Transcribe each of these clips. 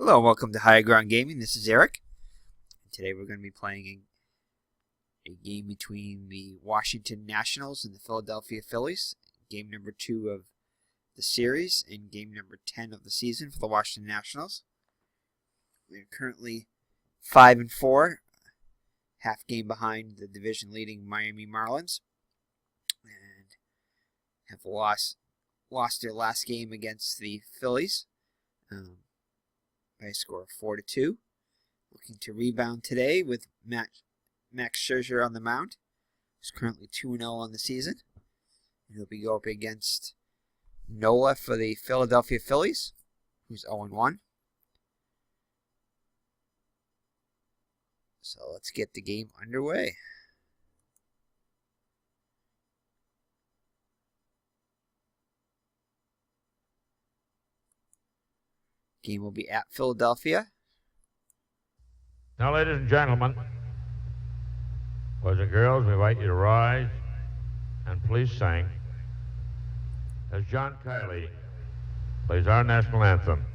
Hello and welcome to Higher Ground Gaming. This is Eric. Today we're going to be playing a game between the Washington Nationals and the Philadelphia Phillies. Game number 2 of the series and game number 10 of the season for the Washington Nationals. We're currently 5-4, half game behind the division leading Miami Marlins, and have lost their last game against the Phillies. By a score of 4-2. Looking to rebound today with Max Scherzer on the mound. He's currently 2-0 on the season. And he'll be going up against Nola for the Philadelphia Phillies, who's 0-1. So let's get the game underway. Game will be at Philadelphia. Now, ladies and gentlemen, boys and girls, we invite you to rise and please sing as John Kiley plays our national anthem.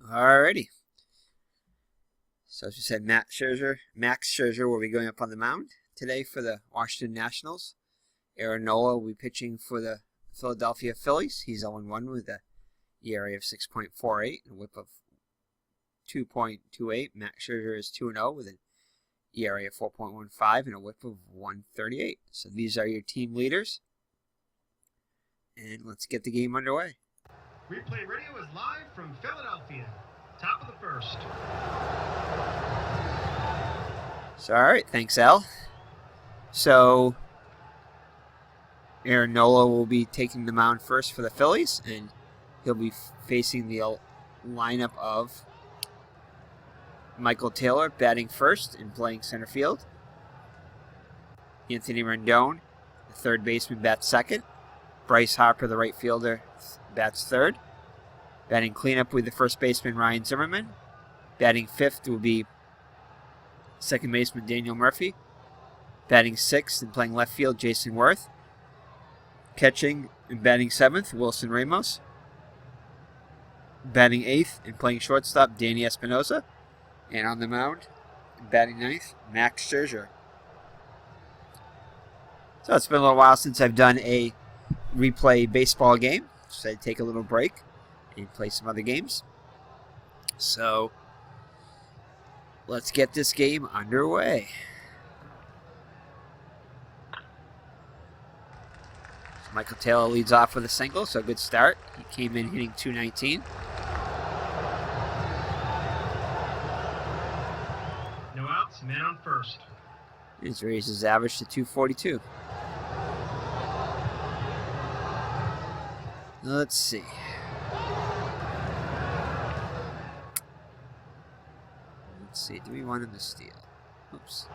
Alrighty. So as you said, Max Scherzer will be going up on the mound today for the Washington Nationals. Aaron Nola will be pitching for the Philadelphia Phillies. He's 0-1 with a ERA of 6.48 and a whip of 2.28. Max Scherzer is 2-0 with an ERA of 4.15 and a whip of 138. So these are your team leaders. And let's get the game underway. Replay radio is live from Philadelphia. Top of the first. So, all right, thanks, Al. So, Aaron Nola will be taking the mound first for the Phillies, and he'll be facing the lineup of Michael Taylor batting first and playing center field. Anthony Rendon, the third baseman, bats second. Bryce Harper, the right fielder, bats third. Batting cleanup with the first baseman, Ryan Zimmerman. Batting fifth will be second baseman, Daniel Murphy. Batting sixth and playing left field, Jason Worth. Catching and batting seventh, Wilson Ramos. Batting eighth and playing shortstop, Danny Espinosa. And on the mound, batting ninth, Max Scherzer. So it's been a little while since I've done a replay baseball game, so I'd take a little break and play some other games. So let's get this game underway. So Michael Taylor leads off with a single, so a good start. He came in hitting .219. No outs, man on first. He's raised his average to .242. Let's see. Do we want him to steal? Oops.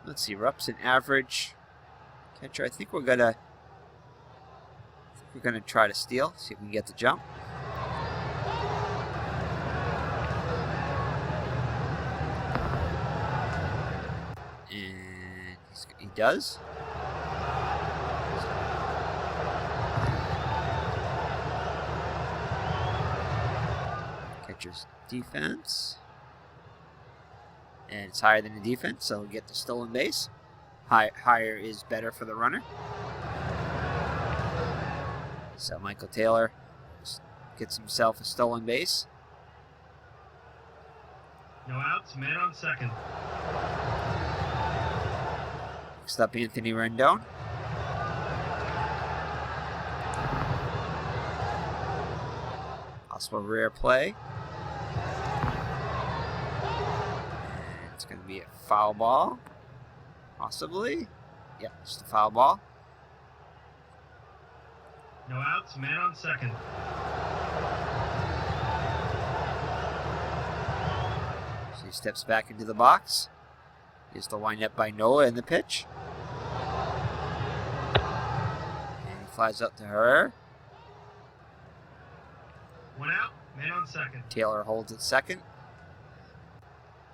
Let's see. Rupp's an average catcher. I think we're gonna try to steal. See if we can get the jump. And he does. Catcher's defense. And it's higher than the defense, so we'll get the stolen base. Higher is better for the runner. So Michael Taylor Gets himself a stolen base. No outs, man on second. Next up, Anthony Rendon. Also a rare play. And it's going to be a foul ball. Possibly. Yep, just a foul ball. No outs, man on second. So he steps back into the box. Here's the windup by Nola in the pitch. And he flies up to Herrera. 1 out, man on second. Taylor holds at second.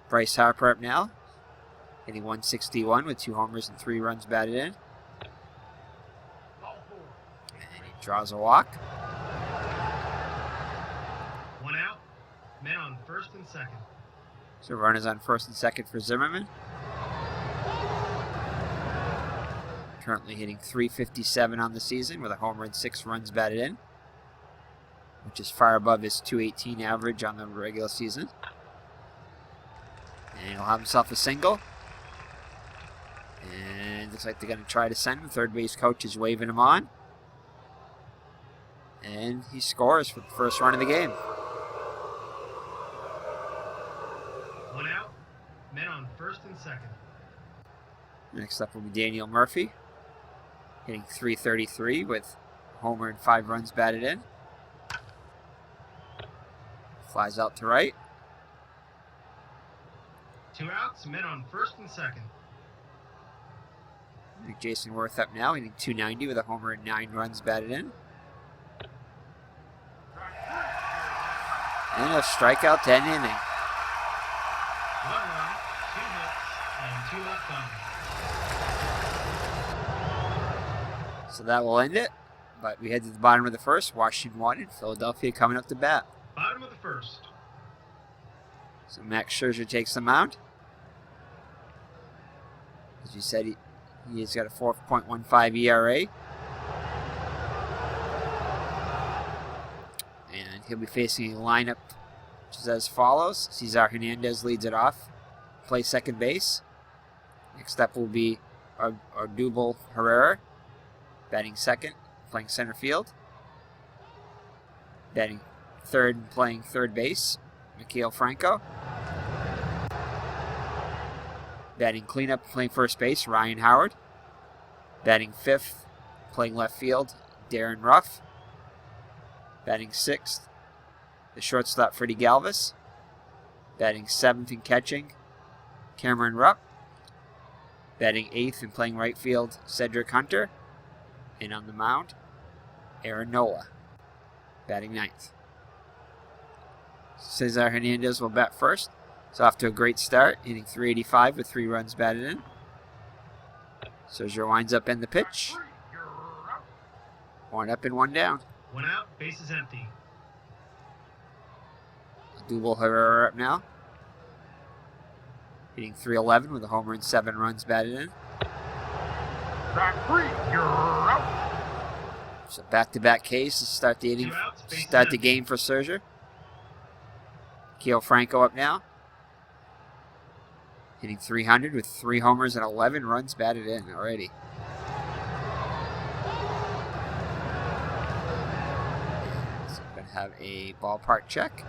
Bryce Harper up now. Hitting 161 with 2 homers and 3 runs batted in. And he draws a walk. 1 out, men on first and second. So runners on first and second for Zimmerman. Currently hitting .357 on the season with a homer and 6 runs batted in, which is far above his .218 average on the regular season. And he'll have himself a single. And looks like they're going to try to send him. Third base coach is waving him on. And he scores for the first run of the game. 1 out, men on first and second. Next up will be Daniel Murphy, hitting .333 with a homer and 5 runs batted in. Flies out to right. 2 outs, men on first and second. Jason Worth up now, hitting .290 with a homer and 9 runs batted in. And a strikeout to end the inning. 1 run, 2 hits, and 2 left on. So that will end it. But we head to the bottom of the first. Washington 1 and Philadelphia coming up to bat. Bottom of the first. So Max Scherzer takes the mound. As you said, he's got a 4.15 ERA. And he'll be facing a lineup which is as follows. Cesar Hernandez leads it off. Play second base. Next up will be Odubel Herrera, batting second, playing center field. Batting third and playing third base, Maikel Franco. Batting cleanup, playing first base, Ryan Howard. Batting fifth, playing left field, Darren Ruff. Batting sixth, the shortstop, Freddie Galvis. Batting seventh and catching, Cameron Rupp. Batting eighth and playing right field, Cedric Hunter. And on the mound, Aaron Nola. Batting ninth. Cesar Hernandez will bat first. It's off to a great start, hitting .385 with 3 runs batted in. Scherzer winds up in the pitch. 1 up and 1 down. 1 out, base is empty. Odubel Herrera up now. Hitting .311 with a homer and 7 runs batted in. So back-to-back Ks to start the inning, 2 outs, base is start the empty. game for Scherzer. Maikel Franco up now. Hitting .300 with 3 homers and 11 runs batted in already. So we're going to have a ballpark check.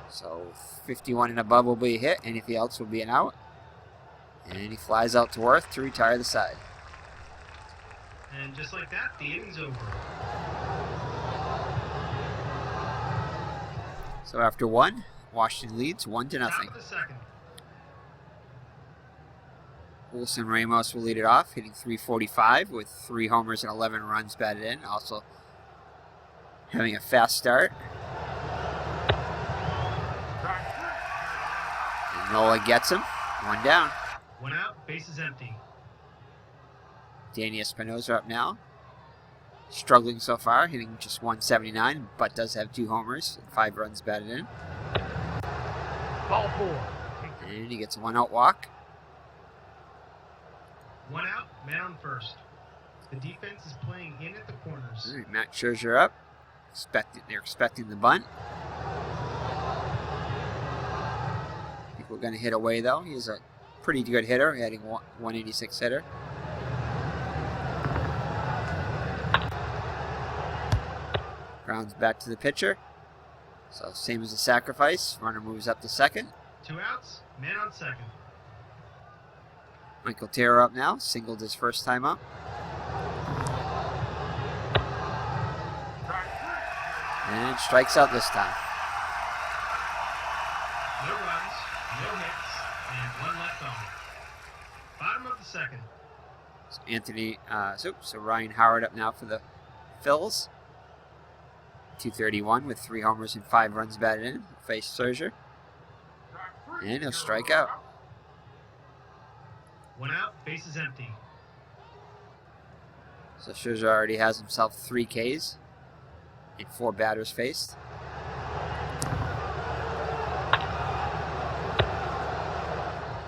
So 51 and above will be a hit. Anything else will be an out. And he flies out to Worth to retire the side. And just like that, the inning's over. So after 1, Washington leads 1-0. Top of the second. Wilson Ramos will lead it off, hitting .345 with 3 homers and 11 runs batted in. Also having a fast start. And Nola gets him. 1 down. 1 out, base is empty. Danny Espinosa up now. Struggling so far, hitting just .179, but does have 2 homers and 5 runs batted in. Ball 4. And he gets a 1-out walk. 1 out, man on first. The defense is playing in at the corners. All right, Matt Scherzer up. They're expecting the bunt. I think we're going to hit away, though. He's a pretty good hitter, hitting 186 hitter. Grounds back to the pitcher. So same as the sacrifice. Runner moves up to second. 2 outs, man on second. Michael Terra up now. Singled his first time up. And strikes out this time. No runs, no hits, and 1 left on. Bottom of the second. So Ryan Howard up now for the Phils. 231 with 3 homers and 5 runs batted in. Face Scherzer. And he'll strike out. 1 out, bases empty. So Scherzer already has himself 3 Ks and 4 batters faced.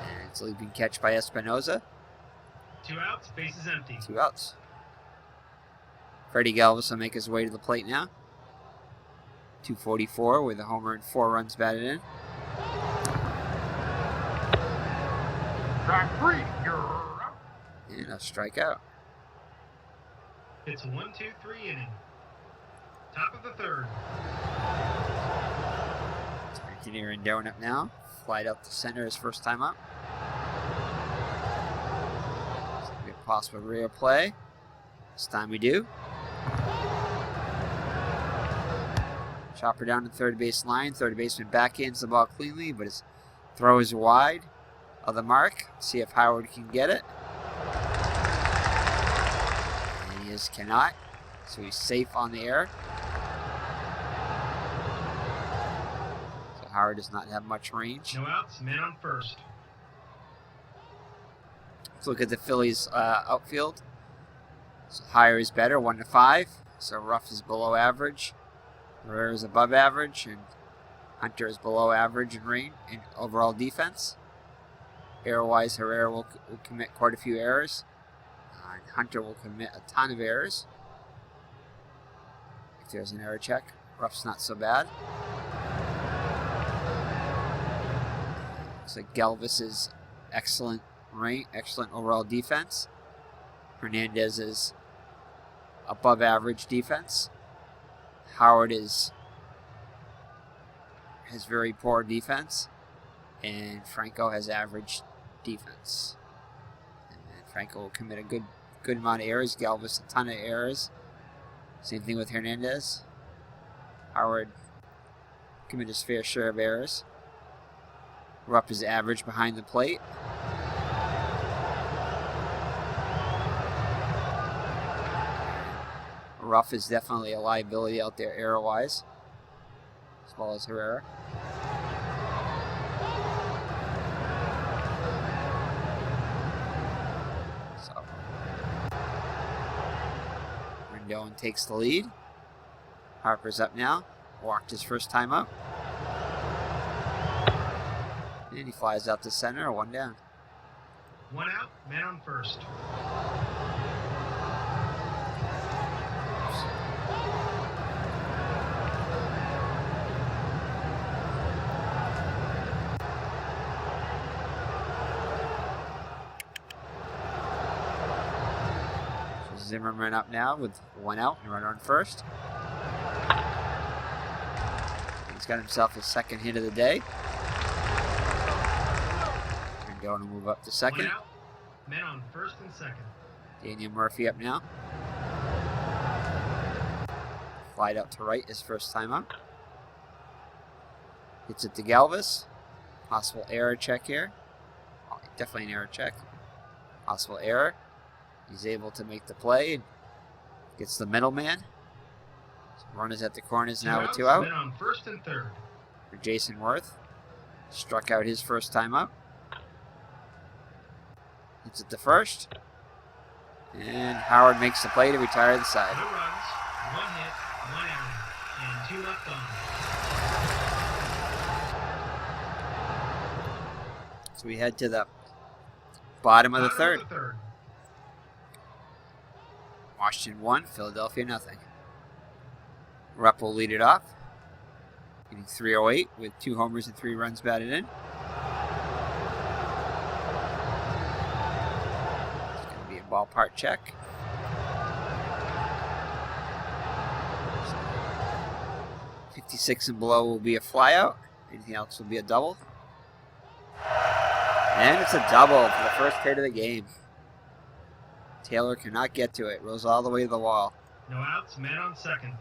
And it's a leaping catch by Espinoza. 2 outs, bases empty. 2 outs. Freddie Galvis will make his way to the plate now. 244 with a homer and 4 runs batted in. Strike 3, you're up. And a strikeout. It's a 1-2-3 inning. Top of the third. Anthony Rendon up now. Flied out to center his first time up. It's going to be a possible rear play. This time we do. Chopper down to third base line. Third baseman backhands the ball cleanly, but his throw is wide of the mark. See if Howard can get it. And he cannot. So he's safe on the air. So Howard does not have much range. No outs, man on first. Let's look at the Phillies outfield. So higher is better, 1-5. So Ruff is below average. Herrera is above average, and Hunter is below average in range in overall defense. Error-wise, Herrera will commit quite a few errors. And Hunter will commit a ton of errors. If there's an error check, Ruff's not so bad. Looks like Galvis is excellent overall defense. Hernandez is above average defense. Howard has very poor defense, and Franco has average defense. And Franco will commit a good amount of errors. Galvis a ton of errors. Same thing with Hernandez. Howard commit his fair share of errors. Rupp is average behind the plate. Ruff is definitely a liability out there error-wise, as well as Herrera. So, Rendon takes the lead. Harper's up now. Walked his first time up. And he flies out to center, 1 down. 1 out, man on first. Zimmerman up now with 1 out and runner on first. He's got himself his second hit of the day. Rendon will move up to second. 1 out, men on first and second. Daniel Murphy up now. Flied out to right his first time up. Hits it to Galvis. Possible error check here. Oh, definitely an error check. Possible error. He's able to make the play and gets the middleman. So runners at the corners now with 2 out. Men on first and third. For Jason Worth. Struck out his first time up. Hits it to first. And Howard makes the play to retire the side. No runs, 1 hit, 1 error, and 2 left on. So we head to the bottom of the third. Washington 1, Philadelphia nothing. Rupp will lead it off, hitting .308 with 2 homers and 3 runs batted in. It's going to be a ballpark check. So 56 and below will be a flyout. Anything else will be a double. And it's a double for the first hit of the game. Taylor cannot get to it. Rolls all the way to the wall. No outs, man on second.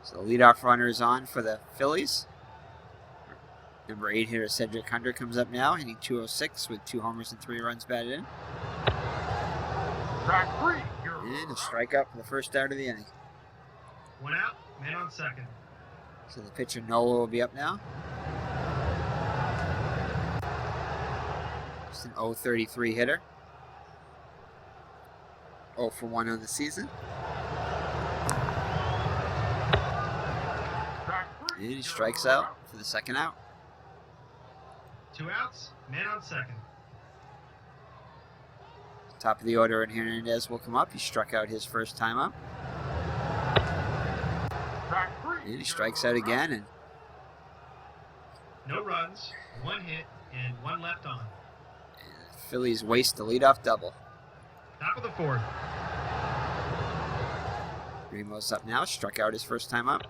So the leadoff runner is on for the Phillies. Number 8 hitter Cedric Hunter comes up now, hitting .206 with 2 homers and 3 runs batted in. Track 3. And a strikeout for the first out of the inning. 1 out, man on second. So the pitcher Nola will be up now. Just an .033 hitter. 0 for 1 on the season. And he strikes out for the second out. 2 outs, man on second. Top of the order, and Hernandez will come up. He struck out his first time up. And he strikes out again. And No runs, 1 hit, and 1 left on. the Phillies waste the leadoff double. Top of the 4th. Ramos up now, struck out his first time up.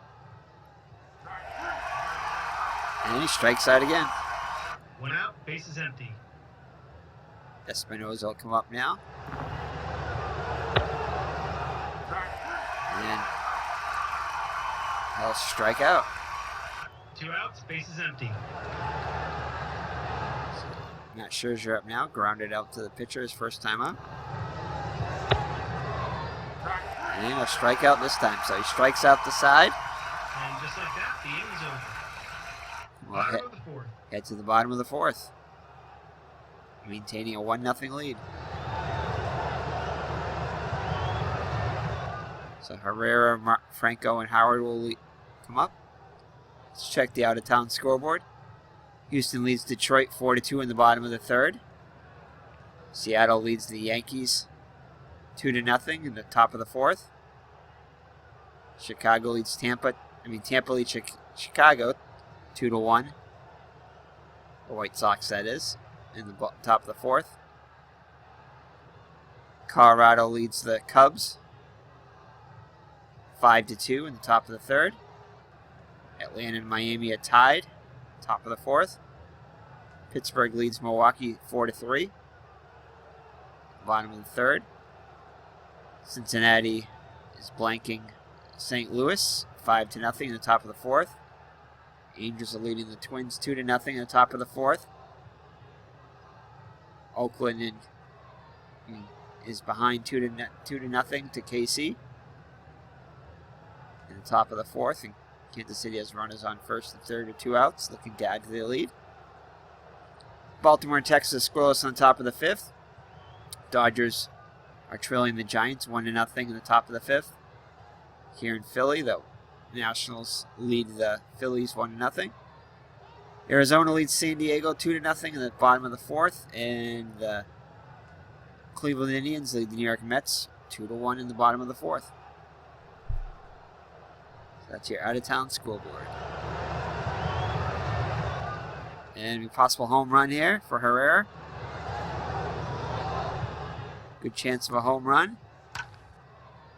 And he strikes out again. 1 out, bases empty. Espinosa will come up now. And he'll strike out. 2 outs, bases empty. Matt Scherzer up now, grounded out to the pitcher his first time up. And he'll strike out this time. So he strikes out the side. And just like that, the inning's over. We'll Bottom of the 4th. head to the bottom of the 4th. Maintaining a 1-0 lead. So Herrera, Franco, and Howard will come up. Let's check the out-of-town scoreboard. Houston leads Detroit 4-2 in the bottom of the 3rd. Seattle leads the Yankees 2-0 in the top of the 4th. Chicago leads Tampa leads Chicago 2-1. The White Sox, that is, in the top of the 4th. Colorado leads the Cubs 5-2 in the top of the 3rd. Atlanta and Miami are tied, top of the 4th. Pittsburgh leads Milwaukee 4-3, bottom of the 3rd. Cincinnati is blanking St. Louis 5-0 in the top of the 4th. Angels are leading the Twins 2-0 in the top of the 4th. Oakland is behind 2-0 to KC in the top of the 4th. And Kansas City has runners on first and third with 2 outs, looking to add to the lead. Baltimore and Texas scoreless on top of the 5th. Dodgers are trailing the Giants 1-0 in the top of the 5th. Here in Philly, the Nationals lead the Phillies 1-0. Arizona leads San Diego 2-0 in the bottom of the 4th, and the Cleveland Indians lead the New York Mets 2-1 in the bottom of the 4th. So that's your out-of-town scoreboard. And a possible home run here for Herrera. Good chance of a home run.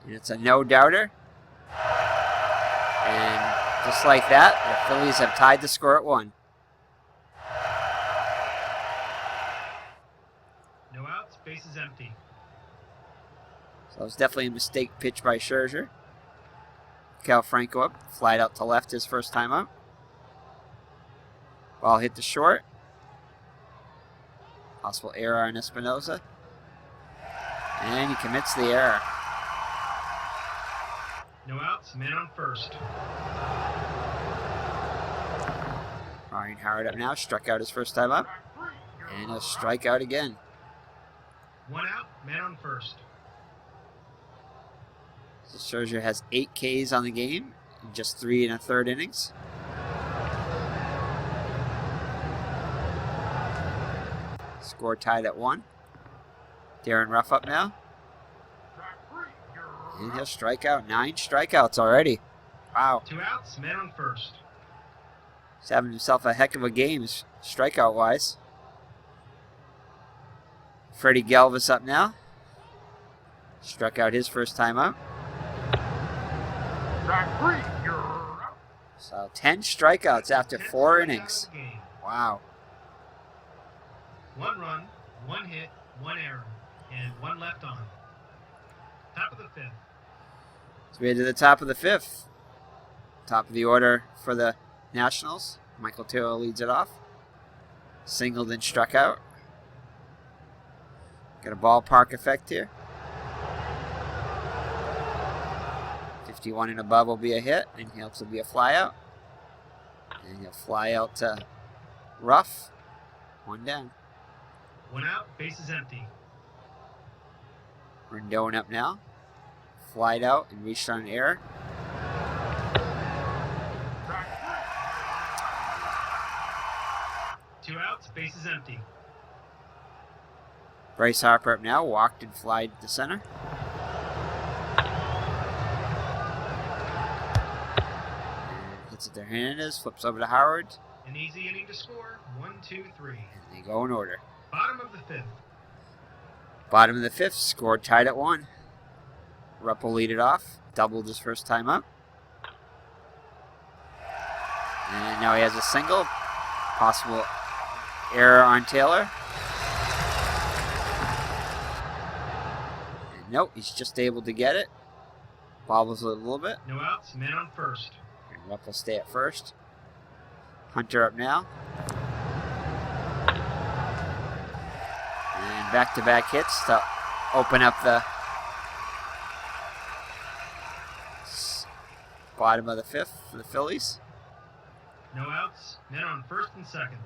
And it's a no-doubter. And just like that, the Phillies have tied the score at 1. No outs, bases empty. So it was definitely a mistake pitch by Scherzer. Cal Franco up, flied out to left his first time up. Ball hit to short. Possible error on Espinosa. And he commits the error. No outs, man on first. Ryan Howard up now, struck out his first time up. And he'll strike out again. 1 out, man on first. So Scherzer has 8 Ks on the game in just 3 1/3 innings. Score tied at 1. Darren Ruff up now. And he'll strike out. 9 strikeouts already. Wow. 2 outs, men on first. He's having himself a heck of a game, strikeout-wise. Freddie Galvis up now. Struck out his first time out. Strike 3, you're out. So 10 strikeouts after 10th 4 strikeout innings. of the game. Wow. 1 run, 1 hit, 1 error, and 1 left on. Top of the 5th. So we head to the top of the 5th. Top of the order for the Nationals. Michael Taylor leads it off. Singled and struck out. Got a ballpark effect here. 51 and above will be a hit, and he'll also be a fly out. And he'll fly out to rough. 1 down. 1 out, bases empty. Rendon up now. Flied out and reached on an error. Strike 2 outs, bases empty. Bryce Harper up now. Walked and flied to center. And hits it to Hernandez. Flips over to Howard. An easy inning to score. 1, 2, 3. And they go in order. Bottom of the 5th. Bottom of the 5th. Score tied at 1. Rupp will lead it off. Doubled his first time up. And now he has a single. Possible error on Taylor. And nope, he's just able to get it. Bobbles it a little bit. No outs, men on first. And Rupp will stay at first. Hunter up now. And back-to-back hits to open up the bottom of the 5th for the Phillies. No outs, men on first and second.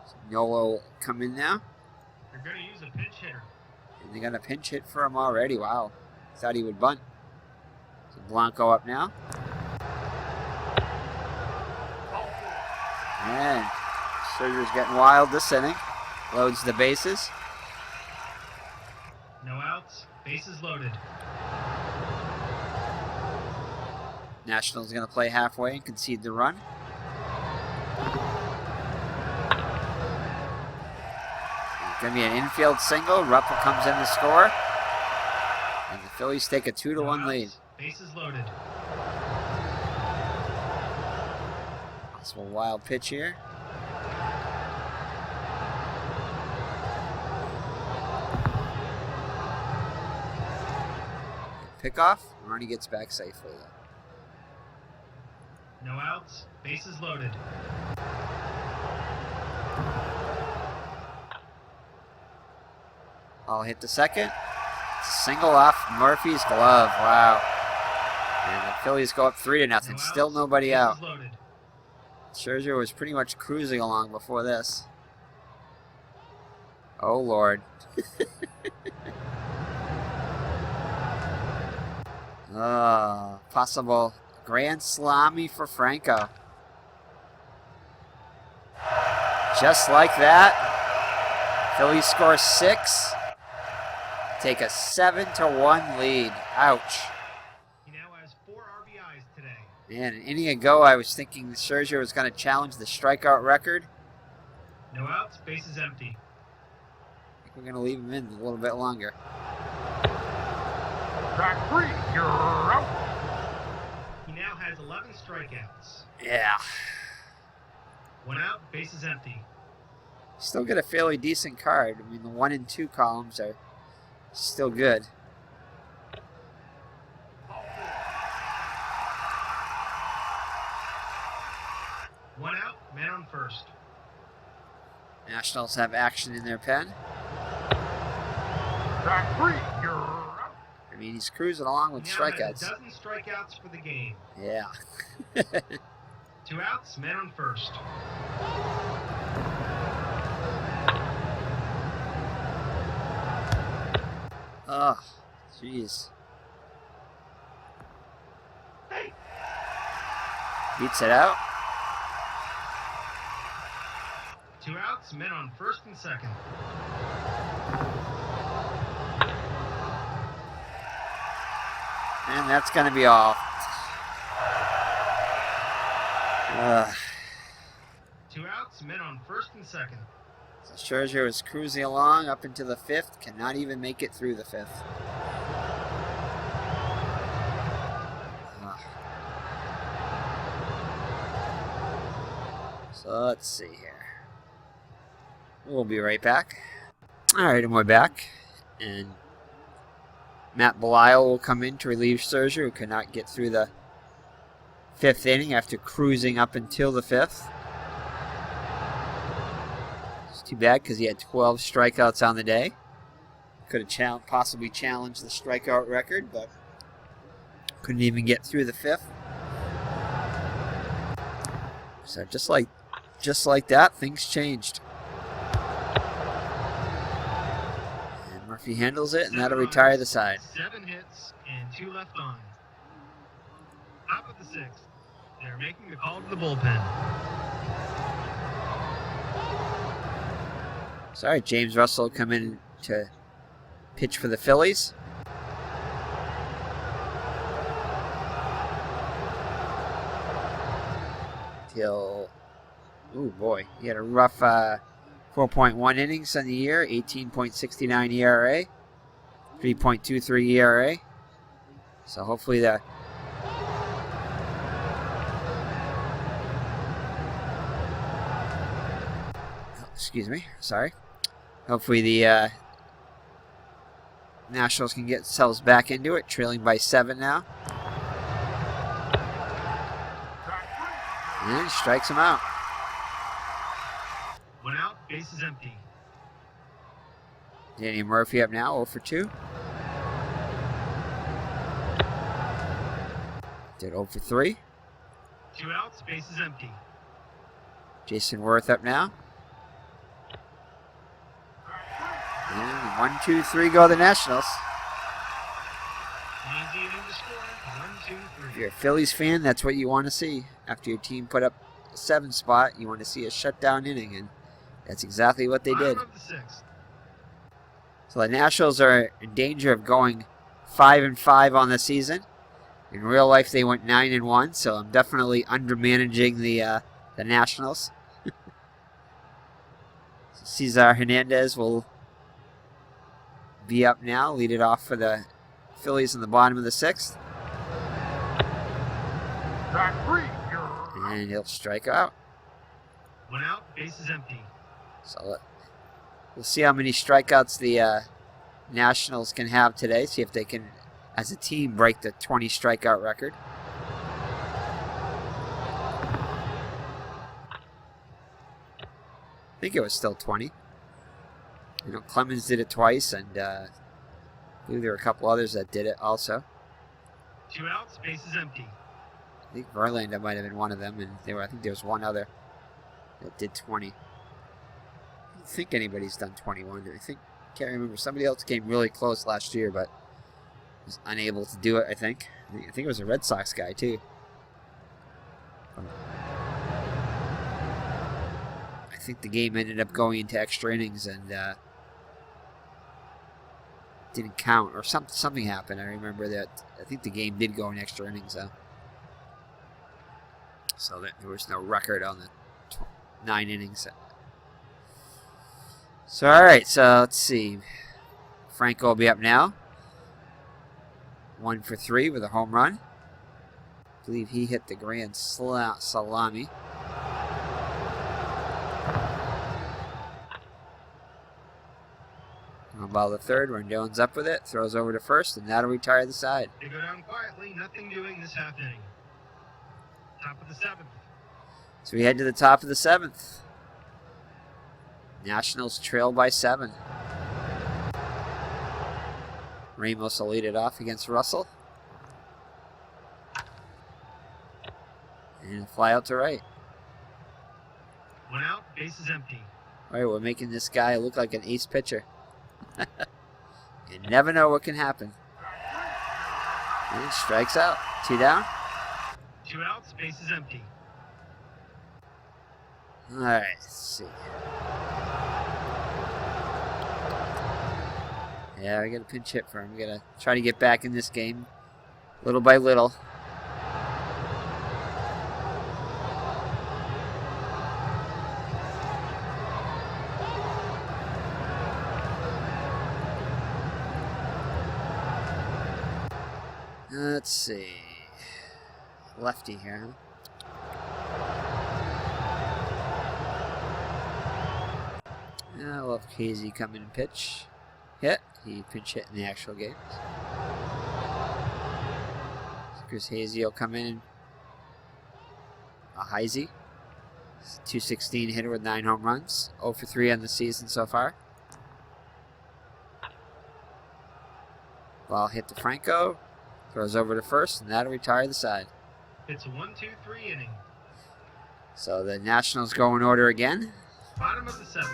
So Nola will come in now. They're going to use a pinch hitter. And they got a pinch hit for him already. Wow. Thought he would bunt. So Blanco up now. And Scherzer's getting wild this inning. Loads the bases. No outs, bases loaded. Nationals going to play halfway and concede the run. It's going to be an infield single. Ruppel comes in to score. And the Phillies take a 2-1 lead. Bases loaded. Possible wild pitch here. Pickoff. Arnie gets back safely though. No outs, bases loaded. I'll hit the second. Single off Murphy's glove. Wow. And the Phillies go up 3-0. No Still outs, nobody bases out. Loaded. Scherzer was pretty much cruising along before this. Oh, Lord. Possible grand slammy for Franco. Just like that, Phillies score 6. Take a 7-1 lead. Ouch. He now has 4 RBIs today. Man, an inning ago, I was thinking Scherzer was going to challenge the strikeout record. No outs, bases empty. I think we're going to leave him in a little bit longer. Strike 3, you're out. He now has 11 strikeouts. Yeah. 1 out, bases empty. Still get a fairly decent card. I mean, the 1 and 2 columns are still good. One out, man on first. Nationals have action in their pen. Strike 3, you're out. I mean, he's cruising along with He now has strikeouts. a dozen strikeouts for the game. Yeah. 2 outs, man on first. Oh, jeez. Beats it out. 2 outs, men on first and second. And that's going to be all. 2 outs, men on first and second. So Scherzer was cruising along up into the 5th. Cannot even make it through the 5th. So let's see here. We'll be right back. Alright, and we're back. And Matt Belisle will come in to relieve Scherzer, who could not get through the 5th inning after cruising up until the 5th. It's too bad because he had 12 strikeouts on the day. Could have possibly challenged the strikeout record, but couldn't even get through the 5th. So just like that, things changed. And Murphy handles it, and that'll retire the side. 7 hits and 2 left on. Top of the 6th. They're making the call to the bullpen. Sorry, James Russell come in to pitch for the Phillies. Ooh boy, he had a rough 4.1 innings in the year, 18.69 ERA, 3.23 ERA. So hopefully hopefully the Nationals can get themselves back into it, trailing by 7 now. And strikes him out. 1 out, base is empty. Danny Murphy up now, 0 for 2. Did 0 for 3. 2 outs, base is empty. Jason Worth up now. And 1, 2, 3 go the Nationals. Easy inning to score. 1, 2, 3. If you're a Phillies fan, that's what you want to see. After your team put up a 7 spot, you want to see a shutdown inning, and that's exactly what they did. Bottom of the 6th. So the Nationals are in danger of going 5-5 on the season. In real life, they went 9-1, so I'm definitely undermanaging the Nationals. So Cesar Hernandez will be up now, lead it off for the Phillies in the bottom of the 6th. And he'll strike out. 1 out, base is empty. So we'll see how many strikeouts the Nationals can have today. See if they can, as a team, break the 20 strikeout record. I think it was still 20. You know, Clemens did it twice, and I believe there were a couple others that did it also. 2 outs, base is empty. I think Verlander might have been one of them, and I think there was one other that did 20. I don't think anybody's done 21. Can't remember. Somebody else came really close last year, but was unable to do it, I think. I think it was a Red Sox guy, too. I think the game ended up going into extra innings and didn't count, or something happened. I remember that. I think the game did go in extra innings, though. So that there was no record on the 9 innings. So, all right, so let's see. Franco will be up now. 1 for 3 with a home run. I believe he hit the grand salami. Ball the 3rd, Rendon's up with it, throws over to 1st, and that'll retire the side. They go down quietly, nothing doing this half inning. Top of the 7th. So we head to the top of the 7th. Nationals trail by 7. Ramos will lead it off against Russell. And a fly out to right. 1 out, base is empty. All right, we're making this guy look like an ace pitcher. You never know what can happen. And he strikes out. 2 down. 2 outs, base is empty. All right, let's see. Yeah, we got a pinch hit for him. We got to try to get back in this game. little by little. Let's see. Lefty here, huh? We'll have Casey come in and pitch. Hit. He pinch hit in the actual games. Chris Hazy will come in and a Heisey. 216 hitter with 9 home runs. 0 for 3 on the season so far. Ball hit to Franco. Throws over to first, and that'll retire the side. It's a 1-2-3 inning. So the Nationals go in order again. Bottom of the 7th.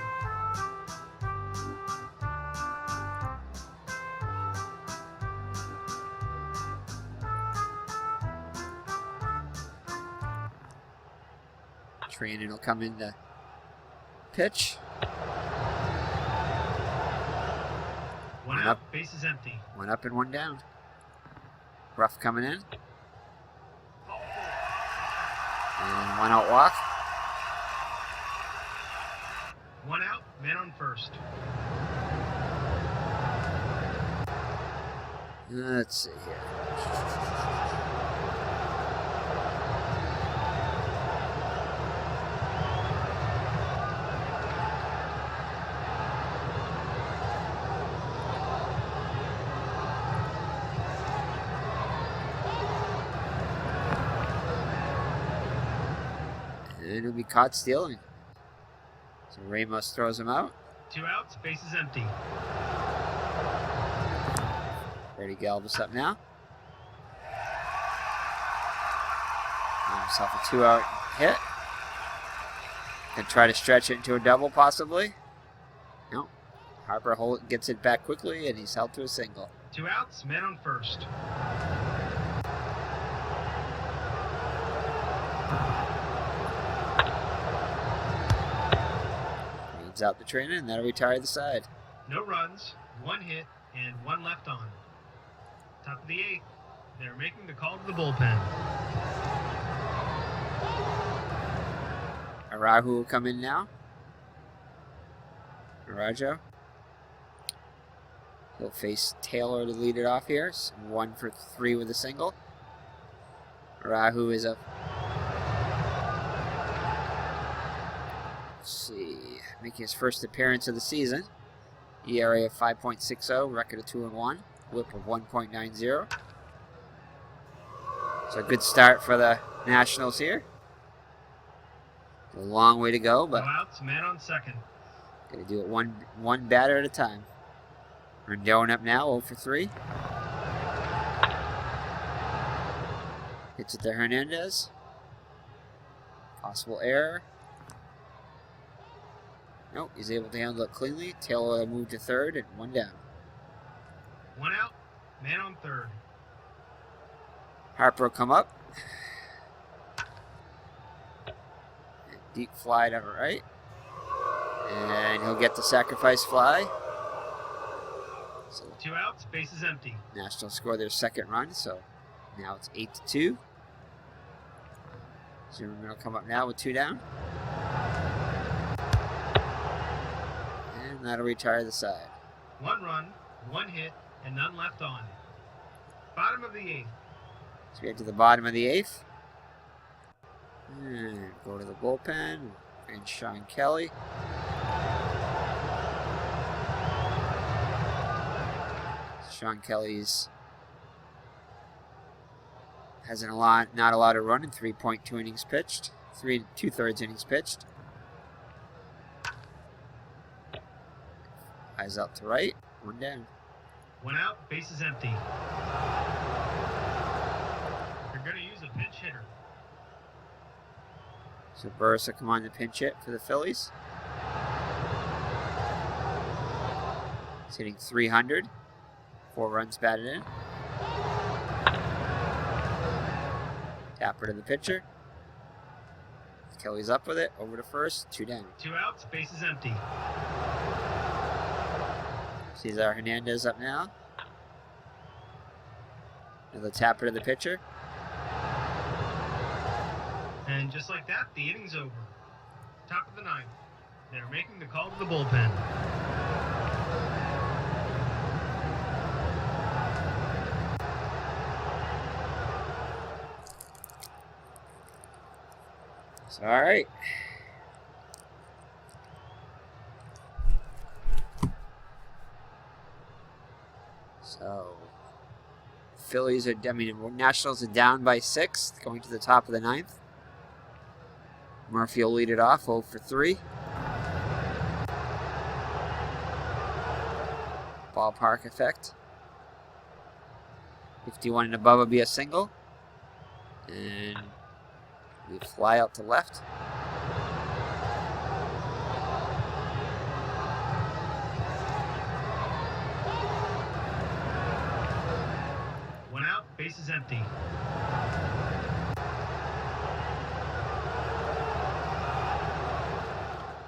Trianon will come in to pitch. One out, bases empty. 1 up and 1 down. Ruff coming in. And 1 out walk. 1 out, man on first. Let's see here. And he'll be caught stealing. So Ramos throws him out. 2 outs, bases empty. Freddie Galvis up now. Got himself a 2-out hit. Can try to stretch it into a double possibly. No. Harper gets it back quickly and he's held to a single. 2 outs, man on first. Out the trainer, and that'll retire the side. No runs, 1 hit, and 1 left on. Top of the 8th. They're making the call to the bullpen. Arahu will come in now. Arajo. He'll face Taylor to lead it off here. So 1 for 3 with a single. Arahu is up. Let's see. Making his first appearance of the season. ERA of 5.60, record of 2-1, whip of 1.90. So a good start for the Nationals here. A long way to go, but No outs, man on second. gotta do it one batter at a time. Rendon up now, 0 for 3. Hits it to Hernandez. Possible error. Nope, he's able to handle it cleanly. Taylor will move to third and 1 down. 1 out, man on third. Harper will come up. Deep fly to right. And he'll get the sacrifice fly. So 2 outs, bases empty. Nationals score their second run, so now it's 8-2. Zimmerman will come up now with 2 down. And that'll retire the side. 1 run, 1 hit, and none left on. Bottom of the 8th. So we get to the bottom of the 8th. And go to the bullpen. And Sean Kelly. Sean Kelly's has not a lot of run in 3.2 innings pitched. 3 2/3 innings pitched. Eyes out to right, 1 down. 1 out, bases empty. They're going to use a pinch hitter. So Burris will come on the pinch hit for the Phillies. He's hitting 300. 4 runs batted in. Tapper to the pitcher. Kelly's up with it. Over to first. 2 down. 2 outs, bases empty. Cesar Hernandez up now. Another tapper to the pitcher. And just like that, the inning's over. Top of the ninth. They're making the call to the bullpen. All right. So, Nationals are down by 6, going to the top of the ninth. Murphy will lead it off, 0 for 3. Ballpark effect. 51 and above will be a single. And we fly out to left. One out, base is empty.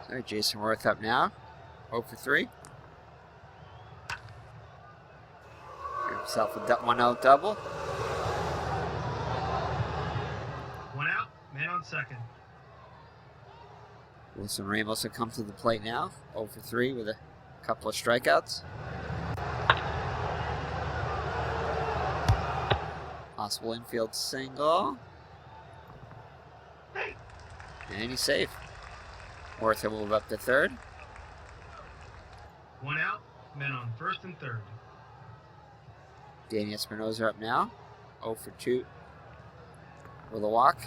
All right, Jason Worth up now, 0 for 3. Got himself a 1-out double. One out, man on second. Wilson Ramos will come to the plate now, 0 for 3 with a couple of strikeouts. Possible infield single. And he's safe. Worth will move up to third. One out, men on first and third. Danny Espinosa up now, 0 for 2 with a walk.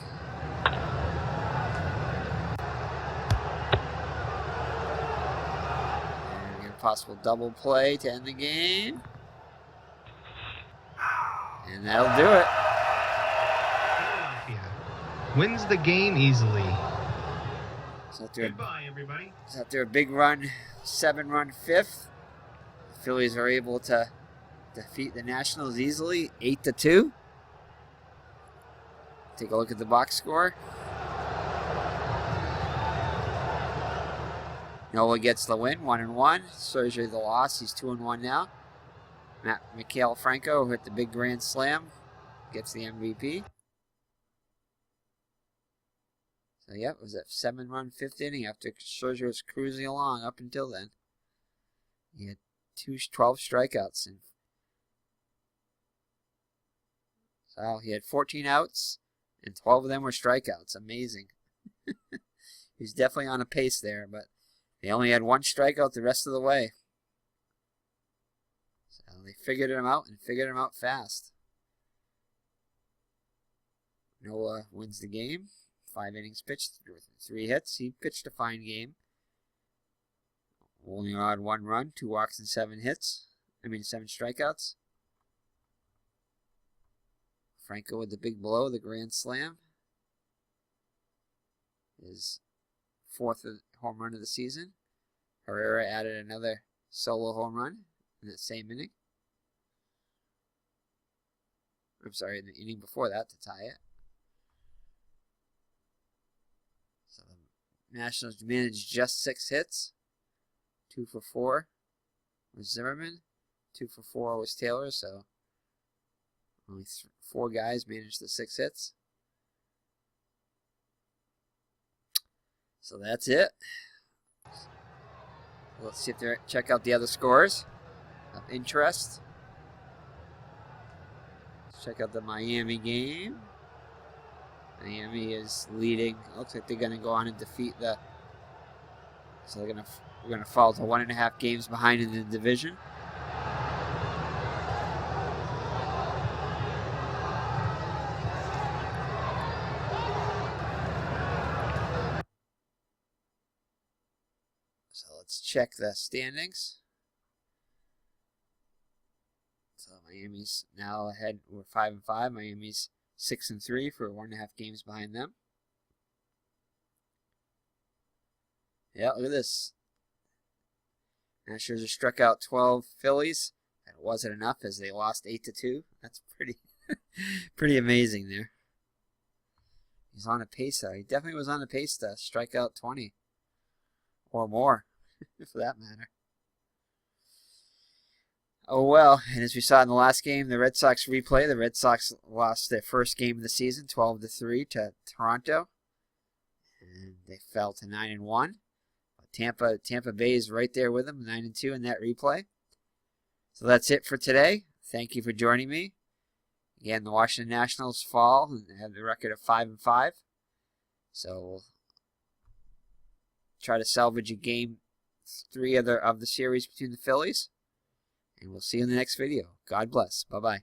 And we get a possible double play to end the game. And that'll do it. Philadelphia wins the game easily. Goodbye, everybody. So after a big run, 7-run fifth, the Phillies are able to defeat the Nationals easily, 8-2. Take a look at the box score. Nola gets the win, 1-1. Scherzer the loss, he's 2-1 now. Mikael Franco hit the big grand slam, gets the MVP. So, yeah, it was a 7-run fifth inning after Scherzer was cruising along up until then. He had 12 strikeouts. So he had 14 outs, and 12 of them were strikeouts. Amazing. He's definitely on a pace there, but they only had 1 strikeout the rest of the way. So they figured him out, and figured him out fast. Nola wins the game. 5 innings pitched, 3 hits. He pitched a fine game. Only allowed 1 run, 2 walks, and 7 strikeouts. Franco with the big blow, the grand slam. His 4th home run of the season. Herrera added another solo home run in that same inning. I'm sorry, in the inning before that to tie it. So the Nationals managed just 6 hits. 2 for 4 was Zimmerman. 2 for 4 was Taylor, so only 4 guys managed the 6 hits. So that's it. Let's see if they check out the other scores of interest. Let's check out the Miami game. Miami is leading. Looks like they're going to go on and defeat the. So we're going to fall to 1.5 games behind in the division. So let's check the standings. So Miami's now ahead. We're 5-5. Miami's 6-3 for 1.5 games behind them. Yeah, look at this. Scherzer struck out 12 Phillies. That wasn't enough as they lost 8-2. That's pretty amazing there. He's on a pace though. He definitely was on a pace to strike out 20 or more, for that matter. Oh well, and as we saw in the last game, the Red Sox replay, the Red Sox lost their first game of the season, 12-3 to Toronto, and they fell to 9-1. Tampa Bay is right there with them, 9-2 in that replay. So that's it for today. Thank you for joining me. Again, the Washington Nationals fall and have the record of 5-5. So we'll try to salvage a game 3 of the series between the Phillies. And we'll see you in the next video. God bless. Bye-bye.